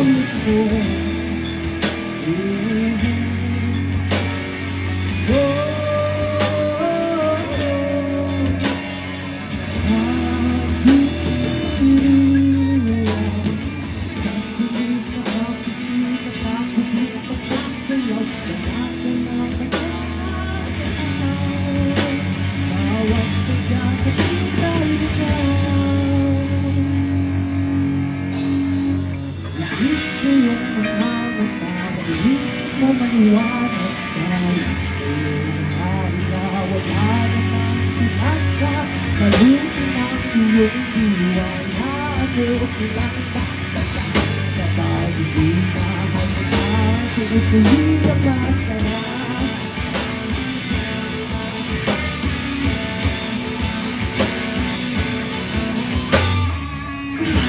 awit mo. Maniwanag tayo kahit na wala namang pinagka maluti ng iyong diwala mo silang bakbakan kapag hindi na hanggang sinutuloy ang maskara.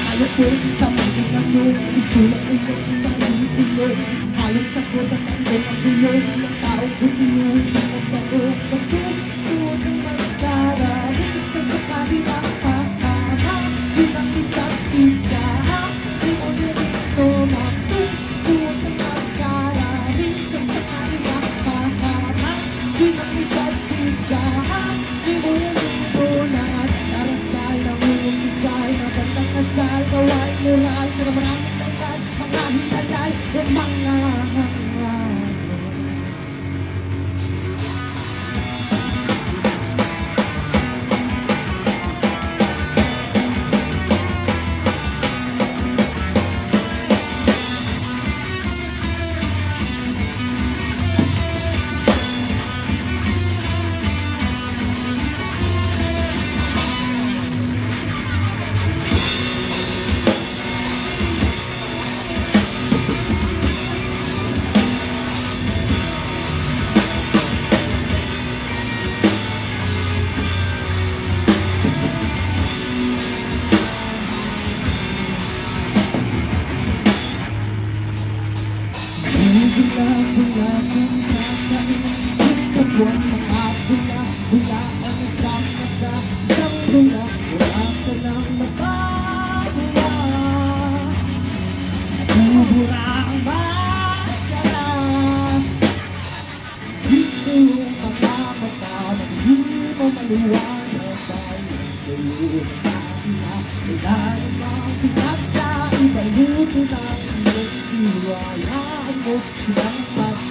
Ayaw ko sa maging ano, gusto lang ulong sa ulong halong sagot at andong ang bulong ng taong butiwin mo parong pagsuot ng maskara bukod sa kanilang pakama bilang isa't isa di mo nilito magsuot ng maskara bukod sa kanilang pakama bilang isa't isa di mo nilito na darasal ng umisay na bandang asal naway moral sa maraming tangkad mga hinalal o mga bula-bulakan sa kain buwan mga bula-bulaan nagsama sa isang bula wala ka nang mapagawa bubura ang maskara dito yung mga mata hindi mo maliwanag tayo kayo wala namang pinagkaibaluti ng iyong tiwalaan mo silang mas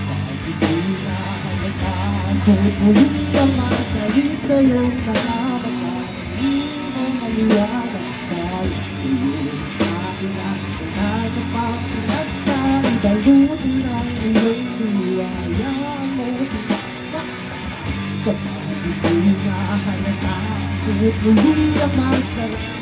kapag hindi na halata suot mo ang masalit sa iyong mga mata hindi mo maliwanag tayo kayo wala namang pinagkaibaluti ng iyong tiwalaan mo silang mas kapag hindi na halata suot mo ang masalit.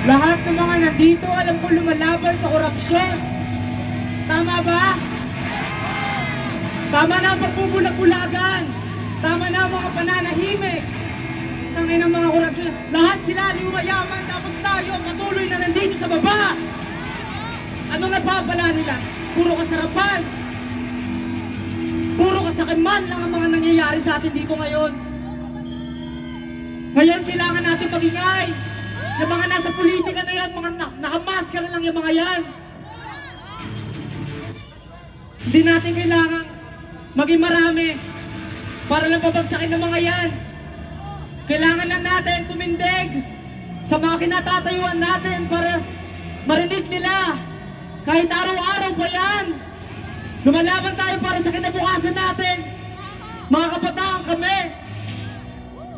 Lahat ng mga nandito, alam ko lumalaban sa korupsyon. Tama ba? Tama na ang pagbubulag-bulagan. Tama na ang mga pananahimik. Tangin ang mga korupsyon. Lahat sila lumayaman, tapos tayo patuloy na nandito sa baba. Anong napapala nila? Puro kasarapan. Puro kasakiman lang ang mga nangyayari sa atin dito ngayon. Ngayon, kailangan natin magingay. Yung mga nasa politika na yan, mga nakamaskara lang yung mga yan. Hindi natin kailangan maging marami para lang babagsakin ng mga yan. Kailangan lang natin tumindig sa mga kinatatayuan natin para marinig nila. Kahit araw-araw pa yan. Lumalaban tayo para sa kinabukasan natin. Mga kabataan kami.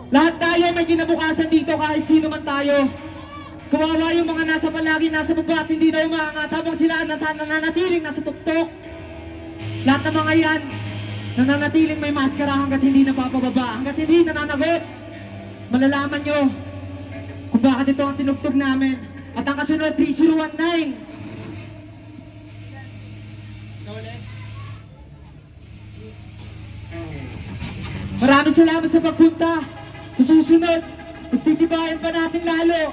Lahat tayo may kinabukasan dito kahit sino man tayo. Kawawa yung mga nasa palagi, nasa baba at hindi na umaangat habang sila nananatiling nasa tuktok. Lahat ng mga yan, nananatiling may maskara hanggat hindi napapababa, hanggat hindi nananagot. Malalaman nyo kung bakit ito ang tinugtog namin. At ang kasunod, 3019. Ikaw ulit? Maraming salamat sa pagpunta. Sa susunod, mas titibayan pa natin lalo.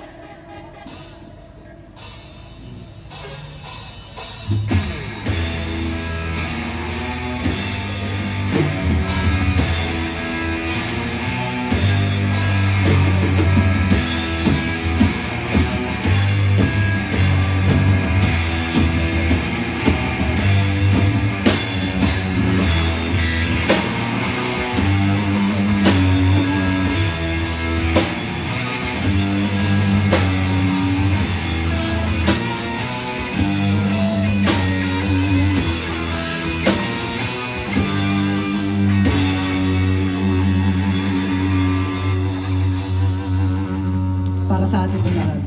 Para sa atin po lahat.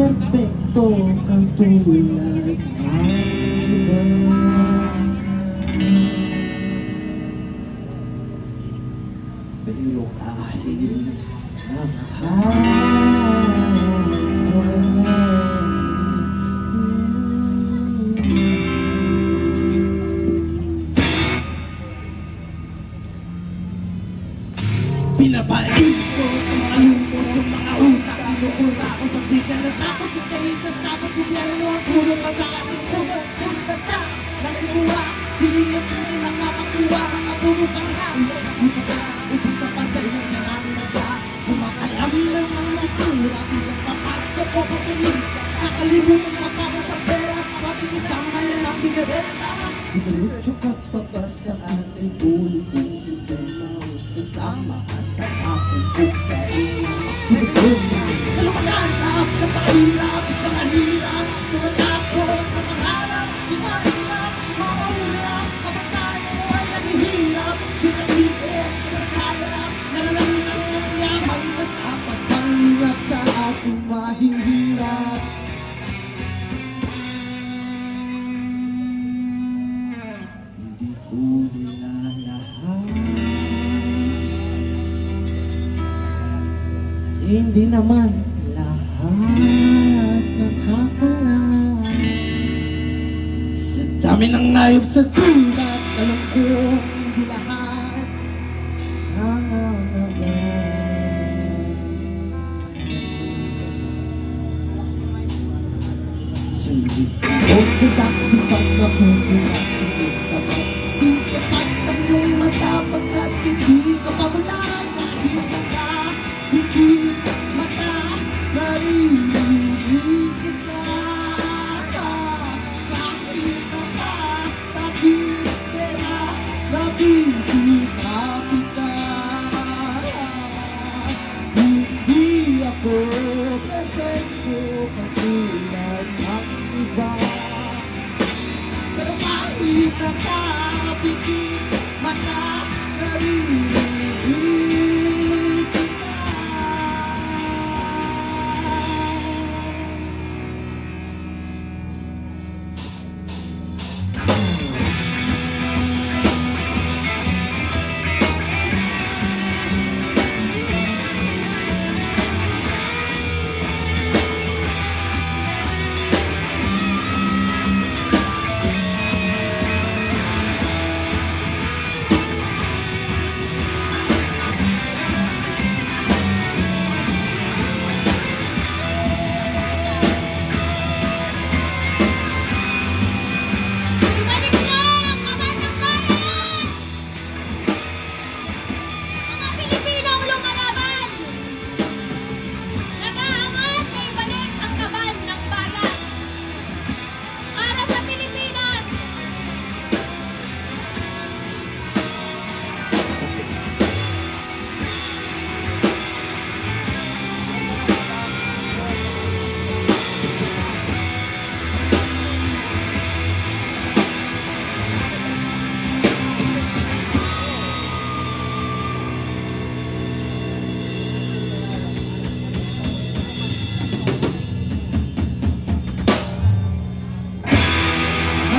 Perfecto ang tulad ng iba. Pero kahit na pinabalik ko ang mga lungkot, yung mga utak. Inukura akong pagbigyan ng takot. Yung kayo sa sapat, gobyerno ang sulong ka sa ating puno. Puro tanda, nasimuha, silingit mo nakakakuha. Mga puro kang utak ka, ubus na pa sa iyong siyang nagda. Kumakalam ng mga situra, bilang papasok o pagkalis. Nakalimutan ka para sa pera, mating isang mayan ang binibenta. Diretso ka pa ba sa ating ulo kung sistema o sasama ka sa aking pusa? Lumaganap, napakahirap, isang mahirap. Tumatapos na pangarap, di mahirap. Mauulap, kapag tayo ay naghihirap. Sinasikip, sarap, nararamdaman ng yaman. At dapat panglingap sa ating mahihirap. Hindi ko nilalahat, kasi hindi naman lahat nakakalam. Sa dami ng ngayog sa gulat, alam ko hindi lahat nangangagal. Sulit ko sa daksi pag makikinasig tapat. Di sapat ang iyong mata pagkat hindi ka pamulan. Kahit nakahigit mata, maririnig kita. Kahit nakatapit pera, nakikita kita. Hindi ako perfecto katulad ng iba. Pero kahit nakapikit mata, naririnig kita.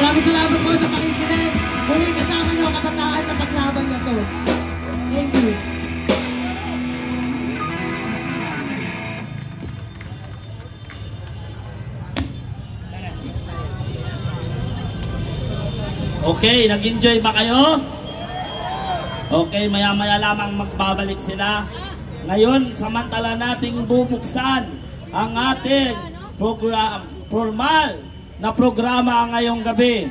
Maraming salamat po sa pakikinig. Muli kasama niyo ang kabataan sa paglaban na to. Thank you. Okay, nag-enjoy ba kayo? Okay, maya-maya lamang magbabalik sila. Ngayon, samantala nating bubuksan ang ating formal na programa ngayong gabi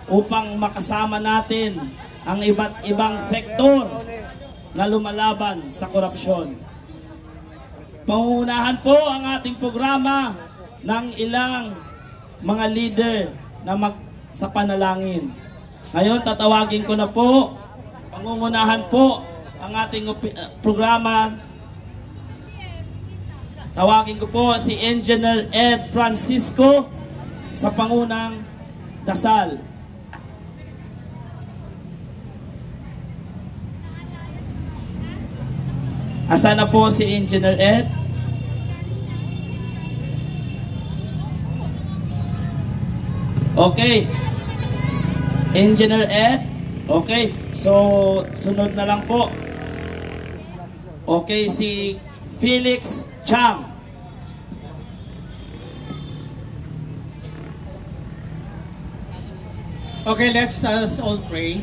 upang makasama natin ang iba't ibang sektor na lumalaban sa korupsyon. Pangunahan po ang ating programa ng ilang mga leader na sa panalangin. Ngayon, tatawagin ko na po, pangungunahan po ang ating programa. Tawagin ko po si Engineer Ed Francisco sa pangunang dasal. Asa na po si Engineer Ed? Okay. Engineer Ed. Okay. So, sunod na lang po. Okay, si Felix Chang. Okay, let's us all pray.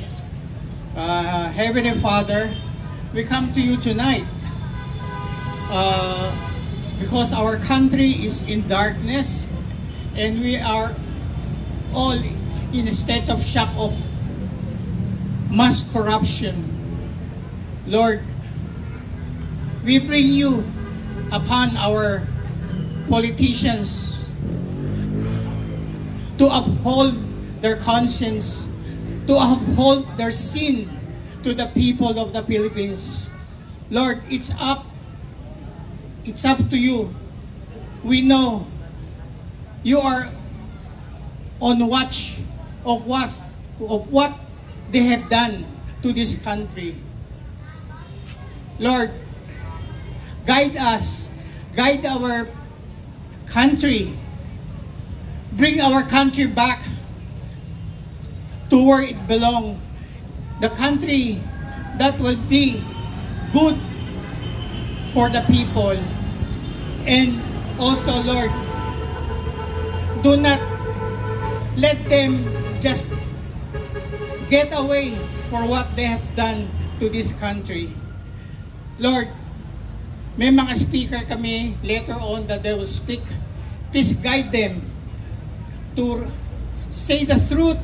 Heavenly Father, we come to you tonight because our country is in darkness and we are all in a state of shock of mass corruption. Lord, we bring you upon our politicians to uphold their conscience, to uphold their sin to the people of the Philippines. Lord, it's up to you. We know you are on watch of what they have done to this country. Lord, guide us, guide our country, bring our country back to where it belongs. The country that will be good for the people. And also, Lord, do not let them just get away for what they have done to this country. Lord, may mga speaker kami later on that they will speak. Please guide them to say the truth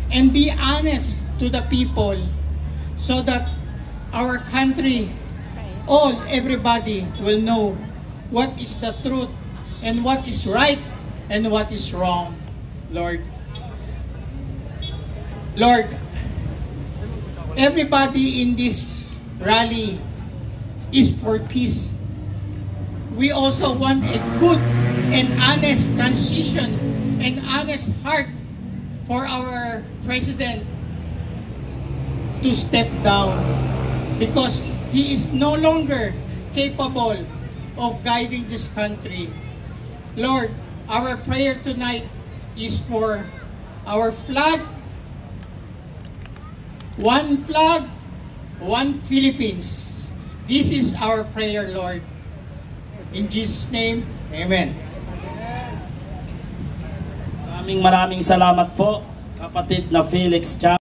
and be honest to the people so that our country, everybody will know what is the truth and what is right and what is wrong, Lord. Lord, everybody in this rally is for peace. We also want a good and honest transition and honest heart for our president to step down because he is no longer capable of guiding this country. Lord, our prayer tonight is for our flag, one Philippines. This is our prayer, Lord. In Jesus' name, amen. Maraming salamat po, kapatid na Felix Chang.